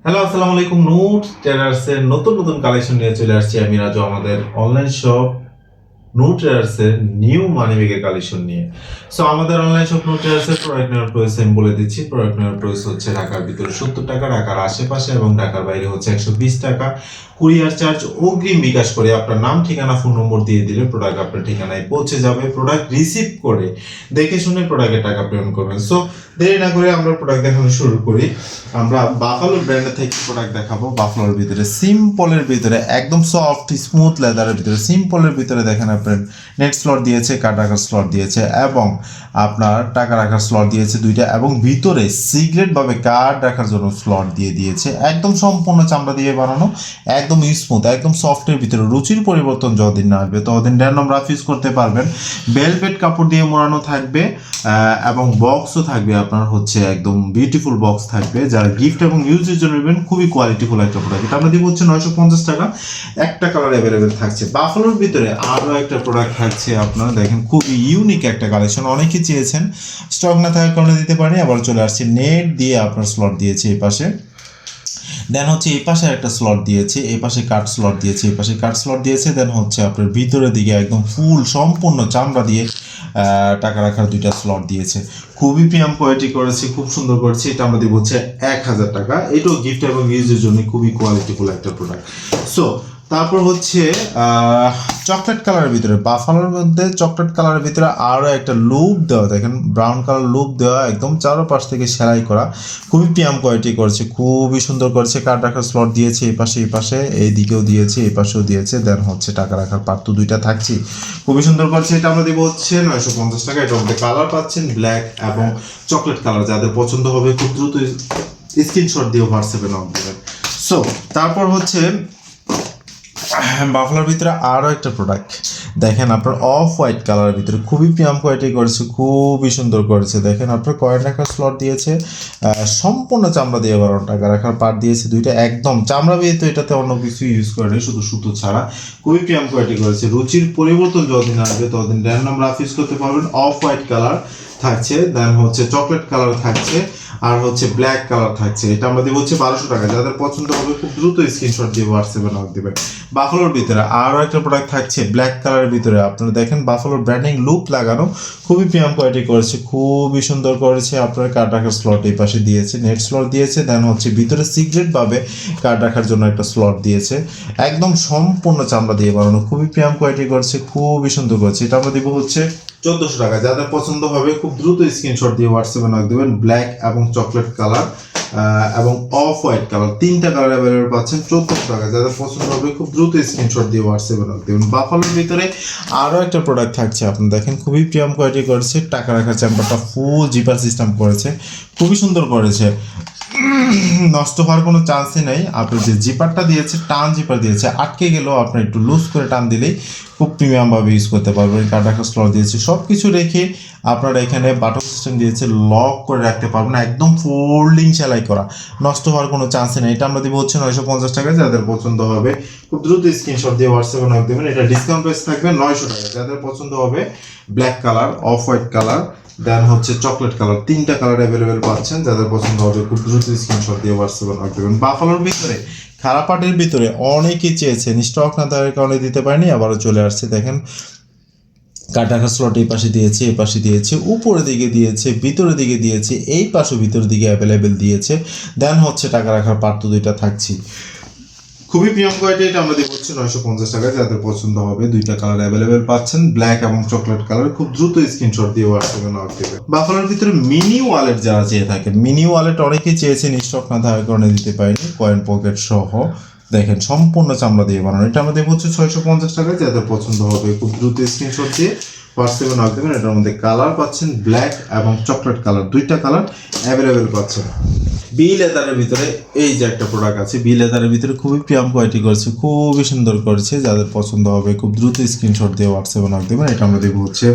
Hello, আসসালামু আলাইকুম। নুট ট্রেডার্সের নতুন নতুন কালেকশন নিয়ে চলে আসছি আমি রাজু আমাদের অনলাইন শপ নুট ট্রেডার্সের নিউ মানি ব্যাগের কালেকশন নিয়ে। সো আমাদের অনলাইন শপ নুট ট্রেডার্সের প্রোডাক্ট নেওয়ার প্রাইস আমি বলে দিচ্ছি। প্রোডাক্ট নেওয়ার প্রাইস হচ্ছে ঢাকার ভিতরে 70 টাকা, ঢাকার আশেপাশে এবং ঢাকার বাইরে হচ্ছে 120 টাকা। কুরিয়ার চার্জ অগ্রিম বিকাশ করে আপনার নাম, ঠিকানা, ফোন নম্বর দিয়ে দিলে প্রোডাক্ট আপনার ঠিকানায় পৌঁছে যাবে। প্রোডাক্ট রিসিভ করে দেখে শুনে প্রোডাক্টের টাকা পেমেন্ট করবেন। সো দেরি না করে আমরা প্রোডাক্ট দেখানো শুরু করি। আমরা বাফালো ব্র্যান্ডের থেকে প্রোডাক্ট দেখাবো। বাফালোর ভিতরে সিম্পলের ভিতরে একদম সফট স্মুথ লেদারের ভিতরে সিম্পলের ভিতরে দেখেন আপনার নেট স্লট দিয়েছে, কার্ড রাখার স্লট দিয়েছে এবং আপনার টাকা রাখার স্লট দিয়েছে দুইটা, এবং ভিতরে সিগারেট ভাবে কার্ড রাখার জন্য স্লট দিয়ে দিয়েছে। একদম সম্পূর্ণ চামড়া দিয়ে বানানো, একদম স্মুথ, একদম সফটের ভিতরে। রুচির পরিবর্তন যতদিন না আসবে ততদিন র্যান্ডম রাফ ইউজ করতে পারবেন। বেলভেট কাপড় দিয়ে মোড়ানো থাকবে এবং বক্সও থাকবে আপনার হচ্ছে একদম বিউটিফুল বক্স থাকবে। যারা গিফট এবং ইউজের জন্য নেবেন খুবই কোয়ালিটিফুল একটা প্রোডাক্ট। এটা আমরা দিব হচ্ছে 950 টাকা। একটা কালার অ্যাভেলেবেল থাকছে। বাফালোর ভিতরে আরও একটা প্রোডাক্ট থাকছে আপনারা দেখেন, খুবই ইউনিক একটা কালেকশন। অনেকেই চেয়েছেন, স্টক না থাকার কারণে দিতে পারি। আবার চলে আসছে নেট দিয়ে আপনার স্লট দিয়েছে এই পাশে, দেন হচ্ছে এই পাশে একটা স্লট দিয়েছে, এই পাশে কাট স্লট দিয়েছে, এই পাশে কাট স্লট দিয়েছে। দেন হচ্ছে আপনার ভিতরের দিকে একদম ফুল সম্পূর্ণ চামড়া দিয়ে টাকা রাখার দুইটা স্লট দিয়েছে। খুবই প্রিমিয়াম কোয়ালিটি করেছে, খুব সুন্দর করেছে। এটা আমরা দিব হচ্ছে 1000 টাকা। এটাও গিফট এবং ইউজের জন্য খুবই কোয়ালিটিফুল একটা প্রোডাক্ট। সো তারপর হচ্ছে চকলেট কালারের ভিতরে, বাফালোর মধ্যে চকলেট কালারের ভিতরে আরও একটা লুপ দেওয়া, দেখেন ব্রাউন কালার লুপ দেওয়া, একদম চারোপাশ থেকে সেলাই করা, খুবই প্রিমিয়াম কোয়ালিটি করেছে, খুবই সুন্দর করেছে। কার্ড রাখার স্লট দিয়েছে এই পাশে, এই পাশে, এই দিকেও দিয়েছে, এই পাশেও দিয়েছে। দেন হচ্ছে টাকা রাখার পার্ট তো দুইটা থাকছে, খুবই সুন্দর করেছে। এটা আমরা দেবো হচ্ছে 950 টাকা। এটার মধ্যে কালার পাচ্ছেন ব্ল্যাক এবং চকলেট কালার। যাদের পছন্দ হবে খুব দ্রুত স্ক্রিনশট দিয়ে হোয়াটসঅ্যাপে নক দেবেন। সো তারপর হচ্ছে বাফলার ভিতরে আরও একটা প্রোডাক্ট দেখেন আপনার অফ হোয়াইট কালারের ভিতরে, খুবই প্রিমিয়াম কোয়ালিটি করেছে, খুবই সুন্দর করেছে। দেখেন আপনার কয়েন রাখার স্লট দিয়েছে, সম্পূর্ণ চামড়া দিয়ে বানানো, টাকা রাখার পার্ট দিয়েছে দুইটা, একদম চামড়া দিয়ে। তো এটাতে অন্য কিছু ইউজ করে নেই, শুধু সুতো ছাড়া। খুবই প্রিমিয়াম কোয়ালিটি করেছে। রুচির পরিবর্তন যতদিন আসবে ততদিন র্যান্ডম রাফ ইউজ করতে পারবেন। অফ হোয়াইট কালার থাকছে, দেন হচ্ছে চকলেট কালার থাকছে, আর হচ্ছে ব্ল্যাক কালার থাকছে। এটা আমরা দেবো হচ্ছে 1200 টাকা। যাদের পছন্দ হবে খুব দ্রুত স্ক্রিনশট দিয়ে হোয়াটসঅ্যাপে নক দেবেন। বাফালোর ভিতরে আরও একটা প্রোডাক্ট থাকছে ব্ল্যাক কালারের ভিতরে। আপনারা দেখেন বাফালোর ব্র্যান্ডিং লুপ লাগানো, খুবই প্রিমিয়াম কোয়ালিটি করেছে, খুবই সুন্দর করেছে। আপনার কার্ড রাখার স্লট এই পাশে দিয়েছে, নেট স্লট দিয়েছে। দেন হচ্ছে ভিতরে সিগারেট ভাবে কার্ড রাখার জন্য একটা স্লট দিয়েছে। একদম সম্পূর্ণ চামড়া দিয়ে বানানো, খুবই প্রিমিয়াম কোয়ালিটি করেছে, খুবই সুন্দর করেছে। এটা আমরা দিব হচ্ছে 1400 টাকা। যাদের পছন্দ হবে খুব দ্রুত স্ক্রিনশট দিয়ে হোয়াটসঅ্যাপে নক দেবেন। ব্ল্যাক এবং চকলেট কালার এবং অফ হোয়াইট কালার, তিনটা কালার অ্যাভেলেবল পাচ্ছেন 1400 টাকা। যাদের পছন্দ হবে খুব দ্রুত স্ক্রিনশট দিয়ে হোয়াটসঅ্যাপে নক দেবেন। বাফালোর ভিতরে আরও একটা প্রোডাক্ট থাকছে আপনার দেখেন, খুবই প্রিমিয়াম কোয়ালিটি করেছে। টাকা রাখার চেম্বারটা ফুল জিপার সিস্টেম করেছে, খুবই সুন্দর করেছে, নষ্ট হওয়ার কোনো চান্সই নেই। আপনার যে জিপারটা দিয়েছে, টান জিপার দিয়েছে, আটকে গেলেও আপনি একটু লুজ করে টান দিলেই খুব প্রিমিয়ামভাবে ইউজ করতে পারবেন। কার্ড রাখার স্লট দিয়েছে, সব কিছু রেখে আপনারা এখানে বাটন সিস্টেম দিয়েছে, লক করে রাখতে পারবেন। একদম ফোল্ডিং সেলাই করা, নষ্ট হওয়ার কোনো চান্সই নেই। এটা আমরা দিব হচ্ছে 950 টাকা। যাদের পছন্দ হবে খুব দ্রুত স্ক্রিনশট দিয়ে হোয়াটসঅ্যাপে নক দেবেন। এটা ডিসকাউন্ট প্রাইস থাকবে 900 টাকা। যাদের পছন্দ হবে black colour, off white colour, then হচ্ছে চকলেট কালার, তিনটা কালার অ্যাভেলেবেল পাচ্ছেন। যাদের পছন্দ হবে খুব দ্রুত স্ক্রিনশট দিয়ে হোয়াটসঅ্যাপে নক দেবেন। বাফালোর ভিতরে খারাপ পাটের ভিতরে অনেকেই চেয়েছেন, স্টক না থাকার কারণে দিতে পারিনি, আবারও চলে আসছে। দেখেন কার্ড রাখার স্লট এই পাশে দিয়েছে, এই পাশে দিয়েছে, উপরের দিকে দিয়েছে, ভিতরের দিকে দিয়েছে, এই পাশে ভিতরের দিকে অ্যাভেলেবেল দিয়েছে। দেন হচ্ছে টাকা রাখার পার্ট তো দুইটা থাকছি, খুবই প্রিমিয়াম কোয়ালিটি। এটা আমরা দিব হচ্ছে 950 টাকা। যাদের পছন্দ হবে দুইটা কালার অ্যাভেলেবেল পাচ্ছেন, ব্ল্যাক এবং চকলেট কালার। খুব দ্রুত স্ক্রিনশট দিয়ে হোয়াটসঅ্যাপে নক দেবেন। বাফালোর ভিতরে মিনি ওয়ালেট যারা চেয়ে থাকেন, মিনি ওয়ালেট অনেকেই চেয়েছেন, স্টক না থাকার কারণে দিতে পারিনি, কয়েন পকেট সহ। দেখেন সম্পূর্ণ চামড়া দিয়ে বানানো। এটা আমরা দেবো হচ্ছে 650 টাকা। যাদের পছন্দ হবে খুব দ্রুত স্ক্রিনশট দিয়ে হোয়াটসঅ্যাপে নক দেবেন। এটার মধ্যে কালার পাচ্ছেন ব্ল্যাক এবং চকলেট কালার, দুইটা কালার অ্যাভেলেবেল পাচ্ছেন। বি লেদারের ভিতরে এই যে একটা প্রোডাক্ট আছে, বি লেদারের ভিতরে খুবই প্রিমিয়াম কোয়ালিটি করেছে, খুবই সুন্দর করেছে। যাদের পছন্দ হবে খুব দ্রুত স্ক্রিনশট দিয়ে হোয়াটসঅ্যাপে নক দেবেন। এটা আমরা দেবো হচ্ছে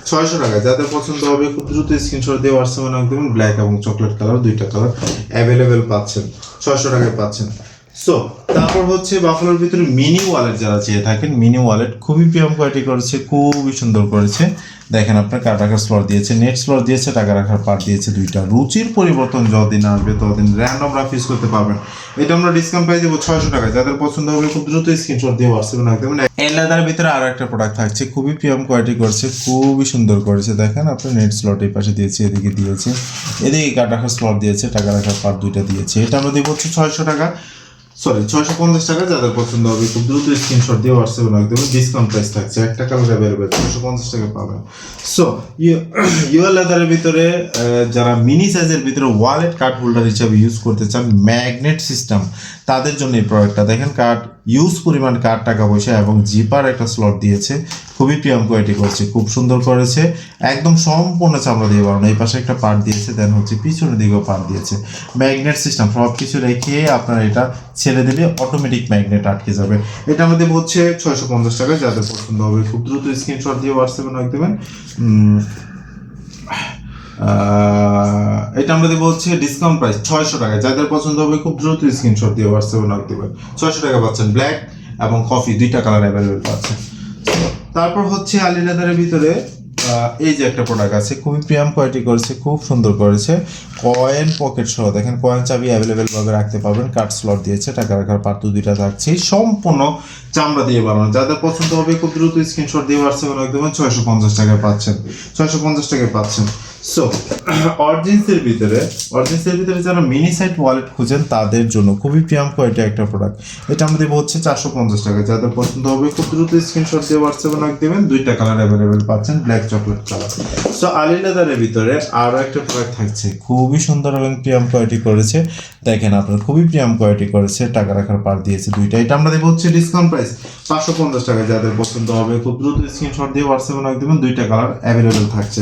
600 টাকা। যাদের পছন্দ হবে খুব দ্রুত স্ক্রিনশট দিয়ে হোয়াটসঅ্যাপে নক দেবেন। ব্ল্যাক এবং চকলেট কালার, দুইটা কালার অ্যাভেলেবেল পাচ্ছেন, 600 টাকায় পাচ্ছেন। সো তারপর হচ্ছে বাফালোর ভিতরে মিনি ওয়ালেট যারা চেয়ে থাকেন, মিনি ওয়ালেট খুবই প্রিমিয়াম কোয়ালিটি করেছে, খুবই সুন্দর করেছে। দেখেন আপনার কার্ড রাখার স্লট দিয়েছে, নেট স্লট দিয়েছে, টাকা রাখার পার্ট দিয়েছে দুইটা। রুচির পরিবর্তন যতদিন আসবে ততদিন র্যান্ডম রাফ ইউজ করতে পারবেন। এটা আমরা ডিসকাউন্ট প্রাইস দেবো 600 টাকা। যাদের পছন্দ হবে খুব দ্রুত স্ক্রিনশট দিয়ে হোয়াটসঅ্যাপে রাখবেন। এই লেদারের ভিতরে আরো একটা প্রোডাক্ট থাকছে, খুবই প্রিমিয়াম কোয়ালিটি করেছে, খুবই সুন্দর করেছে। দেখেন আপনার নেট স্লট এই পাশে দিয়েছে, এদিকে দিয়েছে, এদিকে কার্ড রাখার স্লট দিয়েছে, টাকা রাখার পার্ট দুইটা দিয়েছে। এটা আমরা দেবো হচ্ছে 600 টাকা, সরি 650 টাকা। যাদের পছন্দ হবে খুব দ্রুত স্ক্রিনশট দিয়ে হোয়াটসঅ্যাপে রাখতে হবে। ডিসকাউন্ট প্রাইস থাকছে, একটা কালার অ্যাভেলেবেল 650 টাকা পাবেন। সো ইউএল লেদারের ভিতরে যারা মিনি সাইজের ভিতরে ওয়ালেট কার্ড হোল্ডার হিসাবে ইউজ করতে চান, ম্যাগনেট সিস্টেম, তাদের জন্য এই প্রোডাক্টটা। দেখেন কার্ড ইউজ পরিমাণ কার্ড, টাকা পয়সা এবং জিপার একটা স্লট দিয়েছে, খুবই প্রিমিয়াম কোয়ালিটি করেছে, খুব সুন্দর করেছে, একদম সম্পূর্ণ চামড়া দিয়ে বানানো। এই পাশে একটা পার্ট দিয়েছে, দেন হচ্ছে পিছনের দিকেও পার্ট দিয়েছে। ম্যাগনেট সিস্টেম, সব কিছু রেখে আপনারা এটা ছেড়ে দিলে অটোমেটিক ম্যাগনেট আটকে যাবে। এটা আমাদের হচ্ছে 650 টাকা। যাদের পছন্দ হবে খুব দ্রুত স্ক্রিনশট দিয়ে হোয়াটসঅ্যাপে রাখ দেবেন। এটা আমরা দেবো হচ্ছে ডিসকাউন্ট প্রাইস 600 টাকা। যাদের পছন্দ হবে খুব দ্রুত স্ক্রিনশট দিয়ে হোয়াটসঅ্যাপে রাখ দেবেন। 600 টাকা পাচ্ছেন, ব্ল্যাক এবং কফি দুইটা কালার অ্যাভেলেবেল পাচ্ছেন। তারপর হচ্ছে আলী লেদারের ভিতরে এই যে একটা প্রোডাক্ট আছে, খুবই প্রিমিয়াম কোয়ালিটি করেছে, খুব সুন্দর করেছে। কয়েন পকেট সহ, দেখেন কয়েন চাবি অ্যাভেলেবেল ভাবে রাখতে পারবেন। কার্ড স্লট দিয়েছে, টাকা রাখার পার্ট দুইটা থাকছে, সম্পূর্ণ চামড়া দিয়ে বানানো। যাদের পছন্দ হবে খুব দ্রুত স্ক্রিনশট দিয়ে হোয়াটসঅ্যাপে রাখ দেবেন। 650 টাকায় পাচ্ছেন, 650 টাকায় পাচ্ছেন। সো অরিজিনসের ভিতরে যারা মিনি সাইট ওয়ালেট খুঁজেন তাদের জন্য খুবই প্রিমিয়াম কোয়ালিটি একটা প্রোডাক্ট। এটা আমরা দেবো হচ্ছে 450 টাকা। যাদের পছন্দ হবে খুব দ্রুত স্ক্রিনশট দিয়ে হোয়াটসঅ্যাপে রাখ দেবেন। দুইটা কালার অ্যাভেলেবেল পাচ্ছেন, black chocolate colour. So Ali লেদারের ভিতরে আরও একটা প্রোডাক্ট থাকছে, খুবই সুন্দর এবং প্রিমিয়াম কোয়ালিটি করেছে। দেখেন আপনার খুবই প্রিমিয়াম কোয়ালিটি করেছে, টাকা রাখার পার দিয়েছে দুইটা। এটা আমরা দেবো হচ্ছে ডিসকাউন্ট প্রাইস 550 টাকা। যাদের পছন্দ হবে খুব দ্রুত স্ক্রিনশট দিয়ে হোয়াটসঅ্যাপে রাখ দেবেন। দুইটা কালার অ্যাভেলেবেল থাকছে।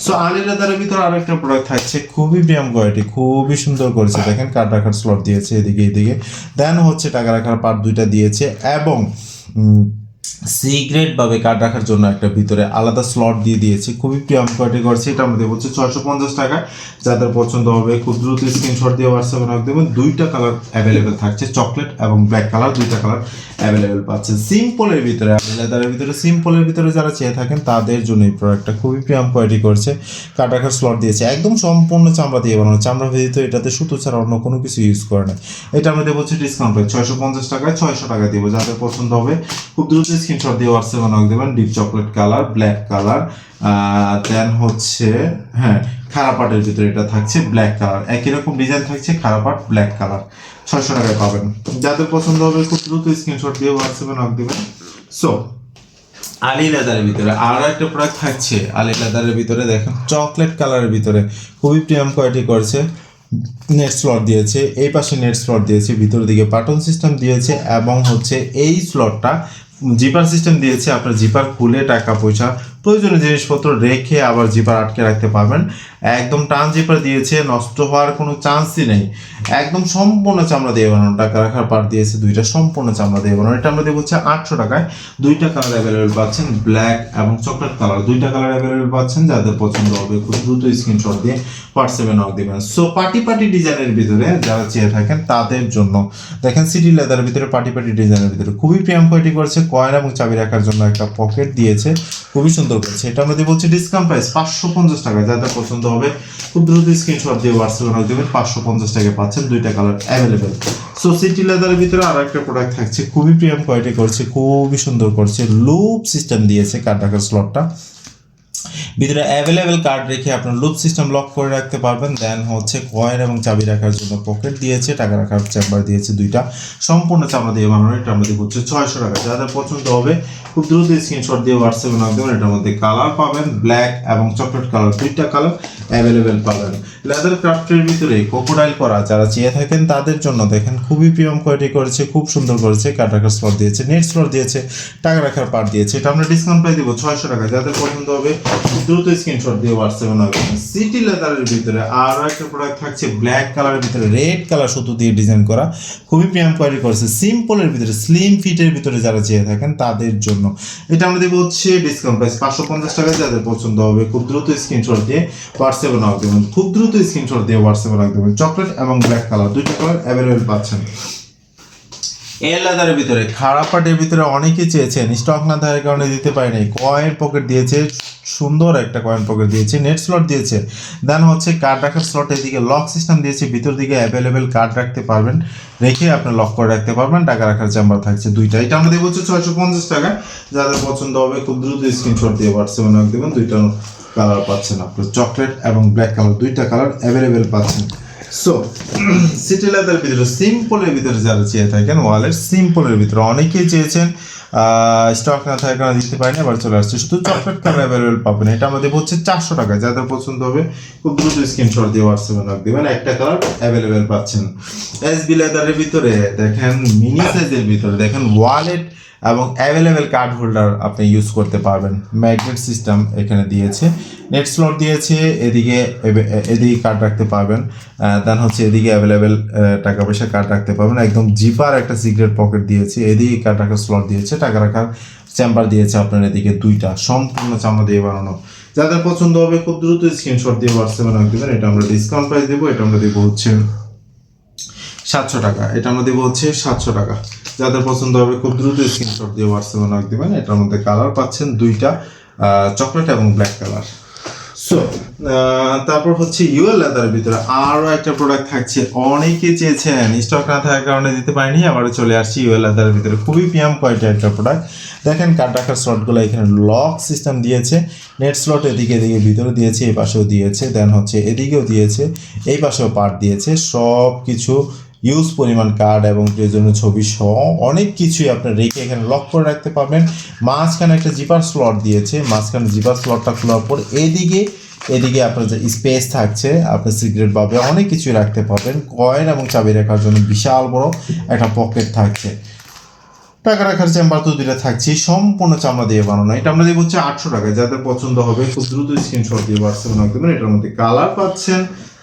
সো আলী লেদারের ভিতরে আরো একটা প্রোডাক্ট থাকছে, খুবই প্রিমিয়াম কোয়ালিটি, খুবই সুন্দর করেছে। দেখেন কার্ড রাখার স্লট দিয়েছে এদিকে, দেন হচ্ছে টাকা রাখার পার্ট দুইটা দিয়েছে এবং সিগ্রেট ভাবে কার্ড রাখার জন্য একটা ভিতরে আলাদা স্লট দিয়ে দিয়েছে, খুবই প্রিমিয়াম কোয়ালিটি করছে। এটা আমাদের হচ্ছে 650 টাকা। যাদের পছন্দ হবে খুব দ্রুত স্ক্রিনশট দিয়ে হোয়াটসঅ্যাপে রাখ দেবেন। দুইটা কালার অ্যাভেলেবেল থাকছে, চকলেট এবং ব্ল্যাক কালার, দুইটা কালার অ্যাভেলেবেল পাচ্ছেন। সিম্পলের ভিতরে, লেদারের ভিতরে সিম্পলের ভিতরে যারা চেয়ে থাকেন তাদের জন্য এই প্রোডাক্টটা খুবই প্রিমিয়াম কোয়ালিটি করছে। কার্ড রাখার স্লট দিয়েছে, একদম সম্পূর্ণ চামড়া দিয়ে বানানো, চামড়া ভিতরে এটাতে সুতো ছাড়া অন্য কোনো কিছু ইউজ করে না। এটা আমাদের হচ্ছে ডিসকাউন্ট প্রাইস 650 টাকায় 600 টাকা দিব। যাদের পছন্দ হবে খুব দ্রুত স্ক্রিনশট দিয়ে হোয়াটসঅ্যাপে নক দেবেন। Deep chocolate colour, black colour, then হচ্ছে হ্যাঁ খারাপ পাটের ভিতরে এটা থাকছে ব্ল্যাক কালার, একই রকম ডিজাইন থাকছে, খারাপ পাট ব্ল্যাক কালার। 600 টাকায় পাবেন। যাদের পছন্দ হবে খুব দ্রুত স্ক্রিনশট দিয়ে হোয়াটসঅ্যাপে নক দেবেন। সো আলী লেদারের ভিতরে আরো একটা প্রোডাক্ট থাকছে, আলী লেদারের ভিতরে দেখেন চকলেট কালারের ভিতরে খুবই প্রিমিয়াম কোয়ালিটি করেছে। নেট স্লট দিয়েছে, এই পাশে নেট স্লট দিয়েছে, ভিতরের দিকে বাটন সিস্টেম দিয়েছে এবং হচ্ছে এই স্লটটা জিপার সিস্টেম দিয়েছে। আপনার জিপার খুলে টাকা পয়সা প্রয়োজনীয় জিনিসপত্র রেখে আবার জিপার আটকে রাখতে পারবেন। একদম টান জিপার দিয়েছে, নষ্ট হওয়ার কোনো চান্সই নেই। একদম সম্পূর্ণ চামড়া দিয়ে বানানো, টাকা রাখার পার দিয়েছে দুইটা, সম্পূর্ণ চামড়া দিয়ে বানানো। এটা আমরা দেবো হচ্ছে 800 টাকায়। দুইটা কালার অ্যাভেলেবেল পাচ্ছেন, ব্ল্যাক এবং চকলেট কালার, দুইটা কালার অ্যাভেলেবেল পাচ্ছেন। যাদের পছন্দ হবে খুব দ্রুত স্ক্রিনশট দিয়ে হোয়াটসঅ্যাপে নক দিবেন। সো পার্টি ডিজাইনের ভিতরে যারা চেয়ে থাকেন তাদের জন্য দেখেন সিটি লেদারের ভিতরে পার্টি ডিজাইনের ভিতরে খুবই প্রিমিয়াম কোয়ালিটি করেছে। কয়েন এবং চাবি রাখার জন্য একটা পকেট দিয়েছে, খুবই সুন্দর করেছে। এটা আমরা বলছি ডিসকাউন্ট প্রাইস 550 টাকা। যাদের পছন্দ হবে খুব দ্রুত স্ক্রিনশট দিয়ে হোয়াটসঅ্যাপে নক দিবেন। 550 টাকায় পাচ্ছেন, দুইটা কালার অ্যাভেলেবেল। সো সিটি লেদারের ভিতরে আরো একটা প্রোডাক্ট থাকছে, খুবই প্রিমিয়াম কোয়ালিটি করছে, খুবই সুন্দর করছে। লুপ সিস্টেম দিয়েছে কার্ড রাখার স্লটটা, ভিতরে অ্যাভেলেবেল কার্ড রেখে আপনার লুপ সিস্টেম লক করে রাখতে পারবেন। দেন হচ্ছে কয়েন এবং চাবি রাখার জন্য পকেট দিয়েছে, টাকা রাখার চেম্বার দিয়েছে দুইটা, সম্পূর্ণ চামড়া দিয়ে বানানো। এটার মধ্যে হচ্ছে 600 টাকা। যাদের পছন্দ হবে খুব দ্রুত স্ক্রিনশট দিয়ে হোয়াটসঅ্যাপে নক দেবেন। এটার মধ্যে কালার পাবেন, ব্ল্যাক এবং চকলেট কালার, দুইটা কালার অ্যাভেলেবেল পাবেন। লেদার ক্রাফটের ভিতরে ক্রোকোডাইল করা যারা চেয়ে থাকেন তাদের জন্য দেখেন খুবই প্রিমিয়াম কোয়ালিটি করেছে, খুব সুন্দর করেছে। কার্ড রাখার স্লট দিয়েছে, নেট স্লট দিয়েছে, টাকা রাখার পার্ট দিয়েছে। এটা আমরা ডিসকাউন্ট প্রাইস দিব 600 টাকা। যাদের পছন্দ হবে দ্রুত স্ক্রিনশট দিয়ে হোয়াটসঅ্যাপে নক দেবেন। সিটি লেদারের ভিতরে আরো একটা প্রোডাক্ট থাকছে, ব্ল্যাক কালারের ভিতরে রেড কালার সুতো দিয়ে ডিজাইন করা, খুবই প্রিমিয়াম কোয়ালিটি করেছে। সিম্পলের ভিতরে স্লিম ফিটের ভিতরে যারা চেয়ে থাকেন তাদের জন্য এটা আমরা দেবো হচ্ছে ডিসকাউন্ট প্রাইস 550 টাকা। যাদের পছন্দ হবে খুব দ্রুত স্ক্রিনশট দিয়ে হোয়াটসঅ্যাপে নক দেবেন। খুব দ্রুত স্ক্রিনশট দিয়ে হোয়াটসঅ্যাপে নক দেবেন। চকলেট এবং ব্ল্যাক কালার, দুইটা কালার অ্যাভেলেবেল পাচ্ছেন। এর লেদারের ভিতরে খারাপ পার্টের ভিতরে অনেকেই চেয়েছেন, স্টক না থাকার কারণে দিতে পারিনি। কয়েন পকেট দিয়েছে, সুন্দর একটা কয়েন পকেট দিয়েছে, নেট স্লট দিয়েছে, দেন হচ্ছে কার্ড রাখার স্লট, এদিকে লক সিস্টেম দিয়েছে, ভিতর দিকে অ্যাভেলেবেল কার্ড রাখতে পারবেন, রেখে আপনি লক করে রাখতে পারবেন। টাকা রাখার চেম্বার থাকছে দুইটা। এটা আমরা দেবো হচ্ছে 650 টাকা। যাদের পছন্দ হবে খুব দ্রুত স্ক্রিনশট দিয়ে হোয়াটসঅ্যাপে নক দেবেন। দুইটা কালার পাচ্ছেন আপনার, চকলেট এবং ব্ল্যাক কালার, দুইটা কালার অ্যাভেলেবেল পাচ্ছেন। সো সিটি লেদারের ভিতরে সিম্পলের ভিতরে যারা চেয়ে থাকেন, ওয়ালেট সিম্পলের ভিতরে অনেকেই চেয়েছেন, স্টক না থাকার কারণে দিতে পারিনি, আবার চলে আসছে। শুধু চকলেট কালার অ্যাভেলেবেল পাবেন। এটা আমাদের হচ্ছে 400 টাকা। যাদের পছন্দ হবে খুব দ্রুত স্ক্রিনশট দিয়ে হোয়াটসঅ্যাপে নক দেবেন। একটা কালার অ্যাভেলেবেল পাচ্ছেন। এসবি লেদারের ভিতরে দেখেন, মিনি সাইজের ভিতরে দেখেন ওয়ালেট এবং অ্যাভেলেবেল কার্ড হোল্ডার আপনি ইউজ করতে পারবেন। ম্যাগনেট সিস্টেম এখানে দিয়েছে, নেট স্লট দিয়েছে, এদিকে কার্ড রাখতে পারবেন, দেন হচ্ছে এদিকে অ্যাভেলেবেল টাকা পয়সা কার্ড রাখতে পারবেন। একদম জিপার একটা সিক্রেট পকেট দিয়েছে, এদিকে কার্ড রাখার স্লট দিয়েছে, টাকা রাখার চেম্বার দিয়েছে আপনার এদিকে দুইটা, সম্পূর্ণ চামড়া দিয়ে বানানো। যাদের পছন্দ হবে খুব দ্রুত স্ক্রিনশট দিয়ে হোয়াটসঅ্যাপে রাখ দেবেন। এটা আমরা ডিসকাউন্ট প্রাইস দেবো। এটা আমরা দেবো হচ্ছে 700 টাকা। এটা আমরা দেবো হচ্ছে 700 টাকা। যাদের পছন্দ হবে খুব দ্রুত স্ক্রিনশট দিয়ে হোয়াটসঅ্যাপে নক দেবেন। এটার মধ্যে কালার পাচ্ছেন দুইটা, চকলেট এবং ব্ল্যাক কালার। সো তারপর হচ্ছে ইউএল লেদারের ভিতরে আরও একটা প্রোডাক্ট থাকছে, অনেকে চেয়েছেন, স্টক না থাকার কারণে দিতে পারিনি, আবারও চলে আসছি। ইউএল লেদারের ভিতরে খুবই প্রিমিয়াম কোয়ালিটির একটা প্রোডাক্ট। দেখেন কার্ড রাখার স্লটগুলো এখানে লক সিস্টেম দিয়েছে, নেট স্লট এদিকে ভিতরে দিয়েছে, এই পাশেও দিয়েছে, দেন হচ্ছে এদিকেও দিয়েছে, এই পাশেও পার্ট দিয়েছে। সব কিছু ইউজ পরিমাণ কার্ড এবং প্রয়োজনীয় ছবি সহ অনেক কিছুই আপনার রেখে এখানে লক করে রাখতে পারবেন। মাঝখানে একটা জিপার স্লট দিয়েছে, মাঝখানে জিপার স্লটটা খোলার পর এদিকে আপনার যে স্পেস থাকছে, আপনি সিগারেট পাবে, অনেক কিছুই রাখতে পারবেন। কয়েন এবং চাবি রাখার জন্য বিশাল বড় একটা পকেট থাকছে। টাকা রাখার চেম্বার তো দুইটা থাকছে, সম্পূর্ণ চামড়া দিয়ে বানানো। এটা আমরা দেবো হচ্ছে 800 টাকায়। যাদের পছন্দ হবে খুব দ্রুত স্ক্রিনশট দিয়ে হোয়াটসঅ্যাপে নক দেবেন। এটার মধ্যে কালার পাচ্ছেন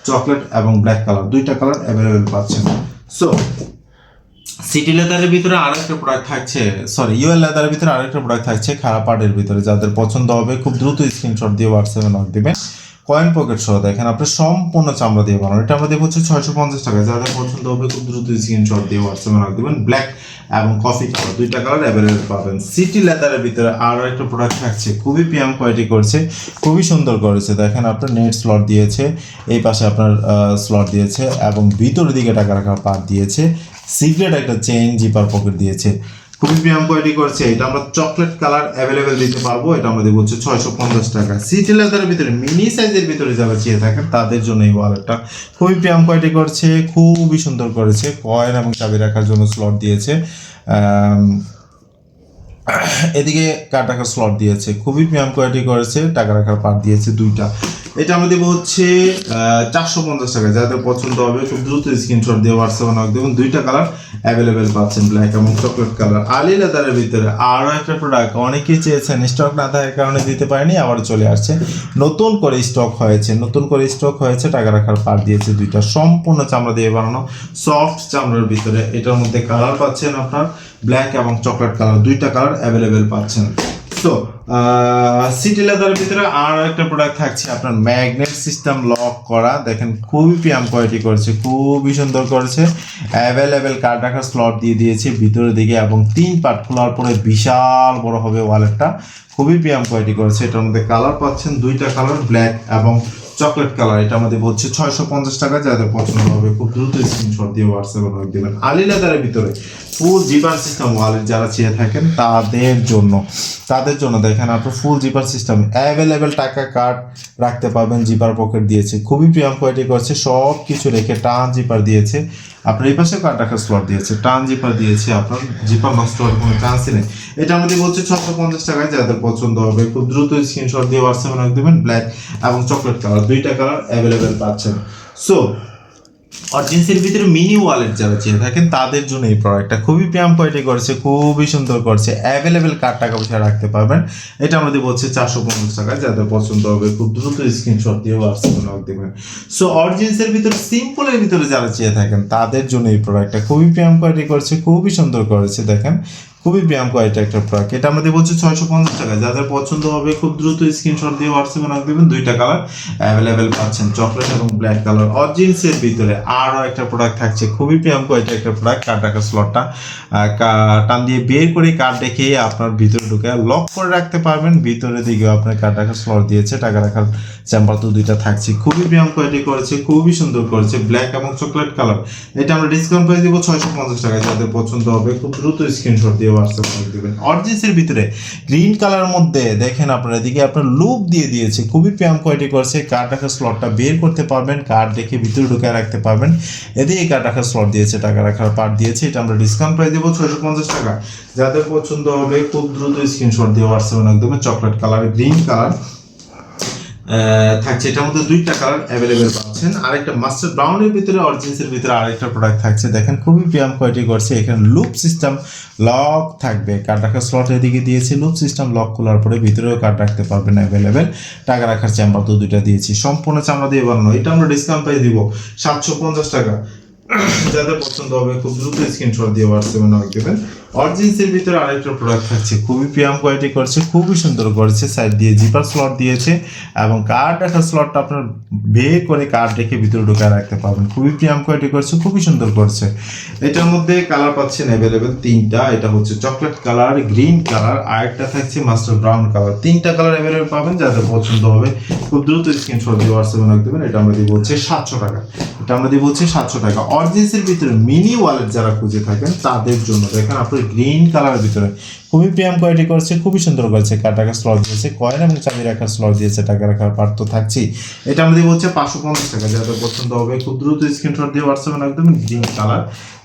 চকলেট এবং ব্ল্যাক কালার, দুইটা কালার অ্যাভেলেবেল পাচ্ছেন। সো সিটি লেদারের ভিতরে আরো একটা প্রোডাক্ট থাকছে, সরি ইউএল লেদারের ভিতরে আরেকটা প্রোডাক্ট থাকছে খারাপ পার্টের ভিতরে। যাদের পছন্দ হবে খুব দ্রুত স্ক্রিনশট দিয়ে হোয়াটসঅ্যাপে নক দেবেন। কয়েন পকেট সহ দেখেন আপনি সম্পূর্ণ চামড়া দিয়ে বানানো। এটা আমরা দেবো হচ্ছে 650 টাকা। যাদের পছন্দ হবে খুব দ্রুত স্ক্রিনশট দিয়ে হোয়াটসঅ্যাপে নক দেবেন। ব্ল্যাক এবং কফি কালার, দুইটা কালার অ্যাভেলেবেল পাবেন। সিটি লেদারের ভিতরে আরও একটা প্রোডাক্ট থাকছে, খুবই প্রিমিয়াম কোয়ালিটি করেছে, খুবই সুন্দর করেছে। দেখেন আপনার নেট স্লট দিয়েছে, এই পাশে আপনার স্লট দিয়েছে এবং ভিতরের দিকে টাকা রাখার পার্ট দিয়েছে, সিগারেট একটা চেইন জিপার পকেট দিয়েছে, খুবই প্রিমিয়াম কোয়ালিটি করছে। এটা আমরা চকলেট কালার অ্যাভেলেবেল দিতে পারবো। এটা আমাদের বলছে 650 টাকা। সিটি লেদারের ভিতরে মিনি সাইজের ভিতরে যারা চেয়ে থাকেন তাদের জন্য এই ওয়ালেটটা খুবই প্রিমিয়াম কোয়ালিটি করছে, খুবই সুন্দর করেছে। কয়েন এবং চাবি রাখার জন্য স্লট দিয়েছে, এদিকে কার্ড রাখার স্লট দিয়েছে, খুবই প্রিমিয়াম কোয়ালিটি করেছে। টাকা রাখার পার্ট দিয়েছে দুইটা। এটা আমরা দেবো হচ্ছে 450 টাকা। যাদের পছন্দ হবে খুব দ্রুত স্ক্রিনশট দিয়ে হোয়াটসঅ্যাপে নক দেবেন। দুইটা কালার অ্যাভেলেবেল পাচ্ছেন, ব্ল্যাক এবং চকলেট কালার। আলি লেদারের ভিতরে আরও একটা প্রোডাক্ট অনেকেই চেয়েছেন, স্টক না থাকার কারণে দিতে পারেনি, আবার চলে আসছে। নতুন করে স্টক হয়েছে, টাকা রাখার পার্ট দিয়েছে দুইটা, সম্পূর্ণ চামড়া দিয়ে বানানো, সফট চামড়ার ভিতরে। এটার মধ্যে কালার পাচ্ছেন আপনার ব্ল্যাক এবং চকলেট কালার, দুইটা কালার অ্যাভেলেবেল পাচ্ছেন। সো সিটি লেদারের ভিতরে আরও একটা প্রোডাক্ট থাকছে আপনার ম্যাগনেট সিস্টেম লক করা। দেখেন খুবই প্রিমিয়াম কোয়ালিটি করেছে, খুবই সুন্দর করেছে। অ্যাভেলেবেল কার্ড রাখার স্লট দিয়ে দিয়েছে ভিতরের দিকে এবং 3 পার্ট খোলার পরে বিশাল বড় হবে ওয়ালেটটা, খুবই প্রিমিয়াম কোয়ালিটি করেছে। এটার মধ্যে কালার পাচ্ছেন দুইটা কালার, ব্ল্যাক এবং চকলেট কালার। এটা আমাদের বলছে 650 টাকা। যাদের পছন্দ হবে খুব দ্রুত স্ক্রিনশট দিয়ে হোয়াটসঅ্যাপে নক দিবেন। আলি লেদারের ভিতরে ফুল জিপার সিস্টেম ওয়ালেট যারা চেয়ে থাকেন তাদের জন্য দেখেন আপনার ফুল জিপার সিস্টেম অ্যাভেলেবেল, টাকা কার্ড রাখতে পারবেন, জিপার পকেট দিয়েছে, খুবই প্রিমিয়াম কোয়ালিটি করছে। সব কিছু রেখে টান জিপার দিয়েছে, আপনার এই পাশে কার্ড রাখার স্লট দিয়েছে, টান জিপার দিয়েছে, আপনার জিপার নষ্ট হওয়ার কোনো চান্সই নেই। এটা আমাদের বলছে 650 টাকায়। যাদের পছন্দ হবে খুব দ্রুত স্ক্রিনশট দিয়ে হোয়াটসঅ্যাপে নক দেবেন। ব্ল্যাক এবং চকলেট কালার, দুইটা কালার অ্যাভেলেবেল পাচ্ছেন। সো অরিজিনসের ভিতরে মিনি ওয়ালেট যারা চেয়ে থাকেন তাদের জন্য এই প্রোডাক্টটা খুবই প্রিমিয়াম কোয়ালিটি করেছে, খুবই সুন্দর করছে। অ্যাভেলেবেল কার্ড টাকা পয়সা রাখতে পারবেন। এটা আমাদের বলছে 450 টাকা। যাদের পছন্দ হবে খুব দ্রুত স্ক্রিনশট দিয়ে হোয়াটসঅ্যাপে নক দেবেন। সো অরিজিনসের ভিতরে সিম্পলের ভিতরে যারা চেয়ে থাকেন তাদের জন্য এই প্রোডাক্টটা খুবই প্রিমিয়াম কোয়ালিটি করেছে, খুবই সুন্দর করেছে। দেখেন খুবই প্রিমিয়াম কোয়ালিটির একটা প্রোডাক্ট। এটা আমরা দিব হচ্ছে 650 টাকা। যাদের পছন্দ হবে খুব দ্রুত স্ক্রিনশট দিয়ে হোয়াটসঅ্যাপে নক দিবেন। দুইটা কালার অ্যাভেলেবেল পাচ্ছেন, চকলেট এবং ব্ল্যাক কালার। অরিজিনসের ভিতরে আরও একটা প্রোডাক্ট থাকছে, খুবই প্রিমিয়াম কোয়ালিটির একটা প্রোডাক্ট। কার্ড রাখার স্লটটা টান দিয়ে বের করে কার্ড রেখে আপনার ভিতরে ঢুকে লক করে রাখতে পারবেন। ভিতরে দিকেও আপনার কার্ড রাখার স্লট দিয়েছে, টাকা রাখার চেম্বার তো দুইটা থাকছে। খুবই প্রিমিয়াম কোয়ালিটি করেছে, খুবই সুন্দর করেছে, ব্ল্যাক এবং চকলেট কালার। এটা আমরা ডিসকাউন্ট প্রাইস দিব 650 টাকায়। যাদের পছন্দ হবে খুব দ্রুত স্ক্রিনশট দিয়ে হোয়াটসঅ্যাপ করে দেবেন। অরিজিনসের ভিতরে গ্রিন কালার মধ্যে দেখেন আপনার এদিকে আপনার লুপ দিয়ে দিয়েছে, খুবই প্রিমিয়াম কোয়ালিটি করেছে। কার্ড রাখার স্লটটা বের করতে পারবেন, কার্ড রেখে ভিতরে ঢুকে রাখতে পারবেন। এদিকে কার্ড রাখার স্লট দিয়েছে, টাকা রাখার পার্ট দিয়েছে। এটা আমরা ডিসকাউন্ট প্রাইস দেবো 650 টাকা। যাদের পছন্দ হবে খুব দ্রুত স্ক্রিনশট দিয়ে হোয়াটসঅ্যাপে একদম চকলেট কালার, গ্রিন কালার থাকছে। এটার মধ্যে দুইটা কালার অ্যাভেলেবেল পাচ্ছেন। আরেকটা মাস্টার ব্রাউনের ভিতরে অরিজিনসের ভিতরে আরেকটা প্রোডাক্ট থাকছে, দেখেন খুবই প্রিমিয়াম কোয়ালিটি করছে। এখানে লুপ সিস্টেম লক থাকবে, কার্ড রাখার স্লট এদিকে দিয়েছি, লুপ সিস্টেম লক খোলার পরে ভিতরেও কার্ড রাখতে পারবেন অ্যাভেলেবেল। টাকা রাখার চেম্বার তো দুইটা দিয়েছি, সম্পূর্ণ চামড়া দিয়ে বানানো। এটা আমরা ডিসকাউন্ট প্রাইস দিব 750 টাকা। যাদের পছন্দ হবে খুব দ্রুত স্ক্রিনশট দিয়ে হোয়াটসঅ্যাপে নক দেবেন। অরিজিনসের ভিতরে আরেকটা প্রোডাক্ট থাকছে, খুবই প্রিমিয়াম কোয়ালিটি করেছে, খুবই সুন্দর করেছে। সাইড দিয়ে জিপার স্লট দিয়েছে এবং কার্ড রাখার স্লটটা আপনার বের করে কার্ড রেখে ভিতরে ঢুকে রাখতে পারবেন। খুবই প্রিমিয়াম কোয়ালিটি করেছে, খুবই সুন্দর করেছে। এটার মধ্যে কালার পাচ্ছেন অ্যাভেলেবেল তিনটা। এটা হচ্ছে চকলেট কালার, গ্রিন কালার, আরেকটা থাকছে মাস্টার ব্রাউন কালার। তিনটা কালার অ্যাভেলেবেল পাবেন। যাদের পছন্দ হবে খুব দ্রুত স্ক্রিনশট দিয়ে হোয়াটসঅ্যাপে নক দেবেন। এটা আমরা দিব হচ্ছে 700 টাকা। এটা আমরা দিব হচ্ছে 700 টাকা। অরিজিনসের ভিতরে মিনি ওয়ালেট যারা খুঁজে থাকেন তাদের জন্য দেখেন আপনার গ্রিন কালারের ভিতরে খুবই প্রিমিয়াম কোয়ালিটি করেছে, খুবই সুন্দর করেছে। কার্ড রাখার স্লট দিয়েছে, কয়েন এবং চাবি রাখার স্লট দিয়েছে, টাকা রাখার পার্ট তো থাকছেই। এটা আমরা দিব হচ্ছে 550 টাকা। যাদের পছন্দ হবে খুব দ্রুত স্ক্রিনশট দিয়ে হোয়াটসঅ্যাপে একদম গ্রিন কালার,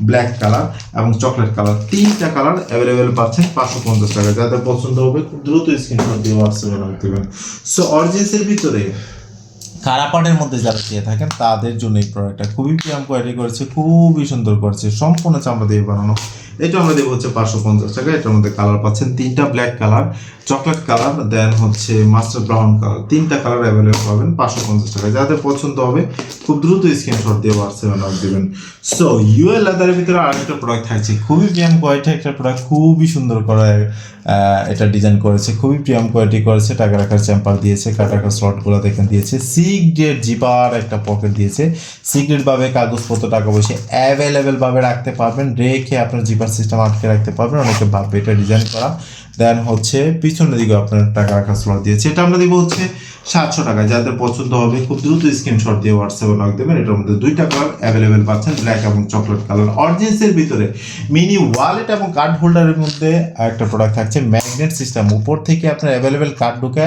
ব্ল্যাক কালার এবং চকলেট কালার, তিনটা কালার অ্যাভেলেবেল পাচ্ছেন 550 টাকা। যাদের পছন্দ হবে খুব দ্রুত স্ক্রিনশট দিয়ে হোয়াটসঅ্যাপে দেবেন। সো অরিজিনসের ভিতরে কারাপাটের মধ্যে যারা চেয়ে থাকেন তাদের জন্য এই প্রোডাক্টটা খুবই প্রিমিয়াম কোয়ালিটি করেছে, খুবই সুন্দর করেছে, সম্পূর্ণ চামড়া দিয়ে বানানো। এটা আমরা দেবো হচ্ছে 550 টাকা। এটার মধ্যে কালার পাচ্ছেন তিনটা, black colour, chocolate colour, then হচ্ছে মাস্টার ব্রাউন কালার। তিনটা কালার অ্যাভেলেবল পাবেন 550 টাকা। যাদের পছন্দ হবে খুব দ্রুত স্ক্রিনশট দিয়ে হোয়াটসঅ্যাপে নক দেবেন। সো ইউএল লেদারের ভিতরে আরেকটা প্রোডাক্ট থাকছে, খুবই প্রিমিয়াম কোয়ালিটি একটা প্রোডাক্ট, খুবই সুন্দর করে এটা ডিজাইন করেছে, খুবই প্রিমিয়াম কোয়ালিটি করেছে। টাকা রাখার চেম্বার দিয়েছে, কাটা রাখার স্লটগুলো দেখেন দিয়েছে, সিক্রেট জিপার একটা পকেট দিয়েছে। সিক্রেটভাবে কাগজপত্র টাকা পয়সা অ্যাভেলেবেল ভাবে রাখতে পারবেন, রেখে আপনার জিপার সিস্টেম আটকে রাখতে পারবেন। অনেকে ভাববে এটা ডিজাইন করা। দেন হচ্ছে পিছনের দিকে আপনার টাকা রাখার স্লট দিয়েছে। এটা আমরা দিব হচ্ছে 700 টাকা। যাদের পছন্দ হবে খুব দ্রুত স্ক্রিনশট দিয়ে হোয়াটসঅ্যাপে নক দেবেন। এটার মধ্যে দুইটা কালার অ্যাভেলেবেল পাচ্ছেন, ব্ল্যাক এবং চকলেট কালার। অরিজিনসের ভিতরে মিনি ওয়ালেট এবং কার্ড হোল্ডারের মধ্যে একটা প্রোডাক্ট থাকছে, ম্যাগনেট সিস্টেম। উপর থেকে আপনার অ্যাভেলেবেল কার্ড ঢুকে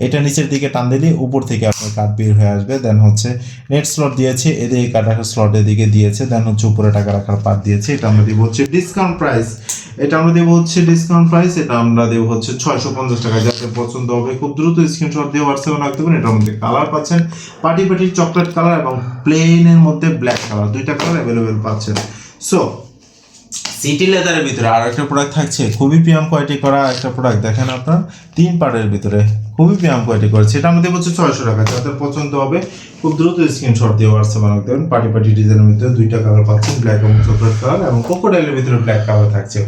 এটা নিচের দিকে টান দিলে উপর থেকে আপনার কার্ড বের হয়ে আসবে। দেন হচ্ছে নেট স্লট দিয়েছে, এদিকে কার্ড রাখার স্লট এদিকে দিয়েছে। দেন হচ্ছে উপরে টাকা রাখার পার্ট দিয়েছে। এটা আমরা দিব হচ্ছে ডিসকাউন্ট প্রাইস। এটা আমরা দেবো হচ্ছে ডিসকাউন্ট প্রাইস। এটা আমরা দেবো হচ্ছে 650 টাকা। যাদের পছন্দ হবে খুব দ্রুত স্ক্রিনশট দিয়ে হোয়াটসঅ্যাপে রাখতে পারেন। এটার মধ্যে কালার পাচ্ছেন পার্টি চকলেট কালার এবং প্লেনের মধ্যে ব্ল্যাক কালার, দুইটা কালার অ্যাভেলেবেল পাচ্ছেন। সো সিটি লেদারের ভিতরে আর একটা প্রোডাক্ট থাকছে, খুবই প্রিমিয়াম কোয়ালিটি করা একটা প্রোডাক্ট। দেখেন আপনার 3 পার্টের ভিতরে খুবই প্রিমিয়াম কোয়ালিটি করেছে। এটা আমাদের হচ্ছে 600 টাকা। যাদের পছন্দ হবে খুব দ্রুত স্ক্রিনশট দিয়ে হোয়াটসঅ্যাপে রাখতে পারেন। পার্টি ডিজাইনের ভিতরে দুইটা কালার পাচ্ছেন, ব্ল্যাক এবং চকলেট কালার এবং কোকোডাইলের ভিতরে ব্ল্যাক কালার থাকছে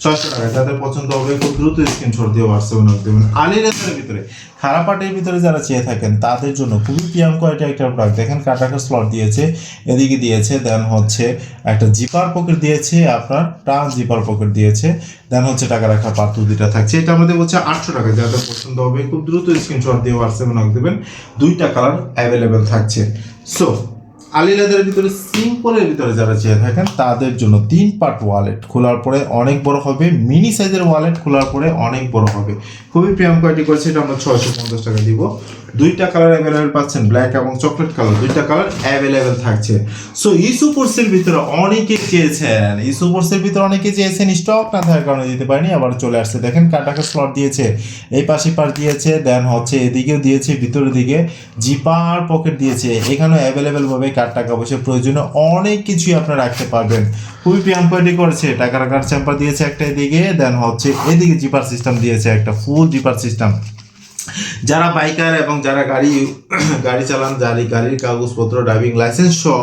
600 টাকা। যাদের পছন্দ হবে খুব দ্রুত স্ক্রিনশট দিয়ে হোয়াটসঅ্যাপে রাখতে পারেন। আলি লেদারের ভিতরে খারাপ পার্টির ভিতরে যারা চেয়ে থাকেন তাদের জন্য খুবই প্রিমিয়াম কোয়ালিটি একটা প্রোডাক্ট। দেখেন কাটাকা স্লট দিয়েছে, এদিকে দিয়েছে। দেন হচ্ছে একটা জিপার পকেট দিয়েছে, আপনার টান জিপার পকেট দিয়েছে। দেন হচ্ছে টাকা রাখার পাত্র দুইটা থাকছে। এটা আমাদের হচ্ছে 800 টাকা। যাদের পছন্দ হবে খুব দ্রুত স্ক্রিনশট দিয়ে হোয়াটসঅ্যাপে নক দেবেন। দুইটা কালার অ্যাভেলেবেল থাকছে। সো আলি লেদারের ভিতরে সিম্পলের ভিতরে যারা চেয়ে থাকেন তাদের জন্য 3 পার্ট ওয়ালেট খোলার পরে অনেক বড় হবে, মিনি সাইজের ওয়ালেট খোলার পরে অনেক বড় হবে, খুবই প্রিমিয়াম কোয়ালিটি করেছে। এটা আমরা 650 টাকা দিব। দুইটা কালার অ্যাভেলেবেল পাচ্ছেন, ব্ল্যাক এবং চকলেট কালার, দুইটা কালার অ্যাভেলেবেল থাকছে। সো ইসুপোর্সের ভিতরে অনেকে চেয়েছেন, স্টক না থাকার কারণে দিতে পারিনি, আবার চলে আসছে। দেখেন কাটাকা স্লট দিয়েছে, এই পাশে পাশ দিয়েছে। দেন হচ্ছে এদিকেও দিয়েছে, ভিতরের দিকে জিপার পকেট দিয়েছে। এখানেও অ্যাভেলেবেল ভাবে কার্ড টাকা পয়সা প্রয়োজনীয় অনেক কিছুই আপনারা রাখতে পারবেন। খুবই প্রিমিয়াম কোয়ালিটি করেছে। টাকা রাখার চেম্বার দিয়েছে একটা এদিকে, দেন হচ্ছে এদিকে জিপার সিস্টেম দিয়েছে, একটা ফুল জিপার সিস্টেম। যারা বাইকার এবং যারা গাড়ি চালান, গাড়ির কাগজপত্র, ড্রাইভিং লাইসেন্স সহ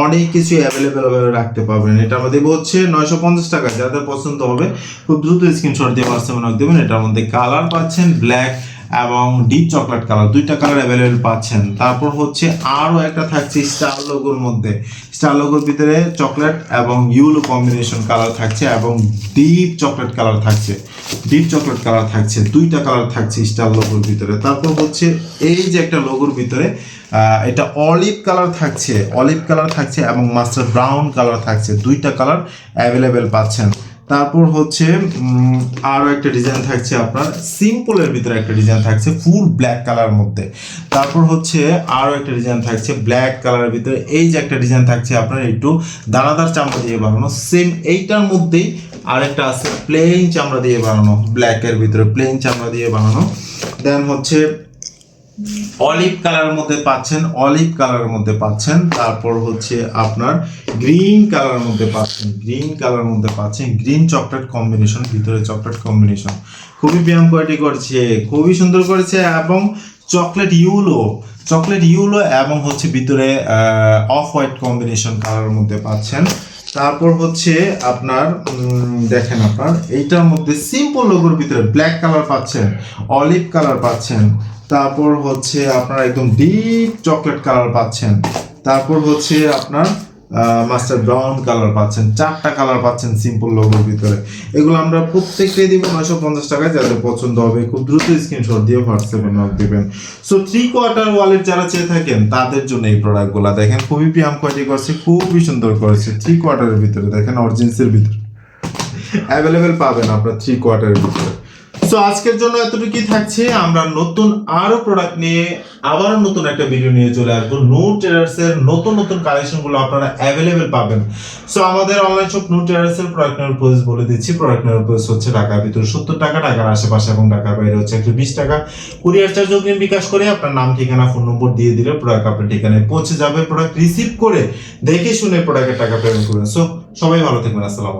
অনেক কিছু অ্যাভেলেবেল রাখতে পারবেন। এটার মধ্যে হচ্ছে 950 টাকা। যাদের পছন্দ হবে খুব দ্রুত স্ক্রিনশট দিয়ে হোয়াটসঅ্যাপে নক দেবেন। এটার মধ্যে কালার পাচ্ছেন ব্ল্যাক এবং ডিপ চকলেট কালার, দুইটা কালার অ্যাভেলেবেল পাচ্ছেন। তারপর হচ্ছে আরও একটা থাকছে স্টার লোগোর মধ্যে, স্টার লোগোর ভিতরে চকলেট এবং ইউলো কম্বিনেশন কালার থাকছে এবং ডিপ চকলেট কালার থাকছে, ডিপ চকলেট কালার থাকছে, দুইটা কালার থাকছে স্টার লোগোর ভিতরে। তারপর হচ্ছে এই যে একটা লোগোর ভিতরে এটা অলিভ কালার থাকছে, অলিভ কালার থাকছে এবং মাস্টার ব্রাউন কালার থাকছে, দুইটা কালার অ্যাভেলেবেল পাচ্ছেন। তারপর হচ্ছে আরও একটা ডিজাইন থাকছে আপনার সিম্পলের ভিতরে, একটা ডিজাইন থাকছে ফুল ব্ল্যাক কালার মধ্যে। তারপর হচ্ছে আরও একটা ডিজাইন থাকছে ব্ল্যাক কালারের ভিতরে। এই যে একটা ডিজাইন থাকছে আপনার একটু দানাদার চামড়া দিয়ে বানানো, সেম এইটার মধ্যেই আরেকটা আছে প্লেন চামড়া দিয়ে বানানো, ব্ল্যাকের ভিতরে প্লেন চামড়া দিয়ে বানানো। দেন হচ্ছে অলিভ কালারের মধ্যে পাচ্ছেন, অলিভ কালারের মধ্যে পাচ্ছেন। তারপর হচ্ছে আপনার গ্রিন কালারের মধ্যে পাচ্ছেন, গ্রিন কালারের মধ্যে পাচ্ছেন, গ্রিন চকলেট কম্বিনেশন, ভিতরে চকলেট কম্বিনেশন খুবই প্রিমিয়াম কোয়ালিটি করেছে, খুবই সুন্দর করেছে। এবং চকলেট ইউলো, চকলেট ইউলো এবং হচ্ছে ভিতরে অফ হোয়াইট কম্বিনেশন কালারের মধ্যে পাচ্ছেন। তারপর হচ্ছে আপনার দেখেন আপনার এইটার মধ্যে সিম্পল লোগোর ভিতরে ব্ল্যাক কালার পাচ্ছেন, অলিভ কালার পাচ্ছেন। তারপর হচ্ছে আপনার একদম ডিপ চকলেট কালার পাচ্ছেন। তারপর হচ্ছে আপনার মাস্টার ব্রাউন কালার পাচ্ছেন, চারটা কালার পাচ্ছেন সিম্পল লোগোর ভিতরে। এগুলো আমরা প্রত্যেকটাই দিব 950 টাকায়। যাদের পছন্দ হবে খুব দ্রুত স্ক্রিনশট দিয়ে হোয়াটসঅ্যাপে নক দিবেন। সো 3/4 ওয়ালেট যারা চেয়ে থাকেন তাদের জন্য এই প্রোডাক্টগুলো দেখেন খুবই প্রিমিয়াম কোয়ালিটি করছে, খুবই সুন্দর করেছে। 3/4 ভিতরে দেখেন অরিজিনসের ভিতরে অ্যাভেলেবেল পাবেন আপনার 3/4 ভিতরে। সো আজকের জন্য এতটুকুই থাকছে। আমরা নতুন আরো প্রোডাক্ট নিয়ে আবারও নতুন একটা ভিডিও নিয়ে চলে আসবো। নূর ট্রেডার্সের নতুন নতুন কালেকশনগুলো আপনারা অ্যাভেলেবেল পাবেন। সো আমাদের অনলাইন শপ নূর ট্রেডার্সের প্রোডাক্ট নেওয়ার প্রাইস বলে দিচ্ছি। প্রোডাক্ট নেওয়ার প্রাইস হচ্ছে ঢাকার ভিতরে 70 টাকা, ঢাকার আশেপাশে এবং ঢাকার বাইরে হচ্ছে 120 টাকা। কুরিয়ার চার্জ অগ্রিম বিকাশ করে আপনার নাম, ঠিকানা, ফোন নম্বর দিয়ে দিলে প্রোডাক্ট আপনার ঠিকানায় পৌঁছে যাবে। প্রোডাক্ট রিসিভ করে দেখে শুনে প্রোডাক্টের টাকা পেমেন্ট করবেন। সো সবাই ভালো থাকবেন। আসসালামু আলাইকুম।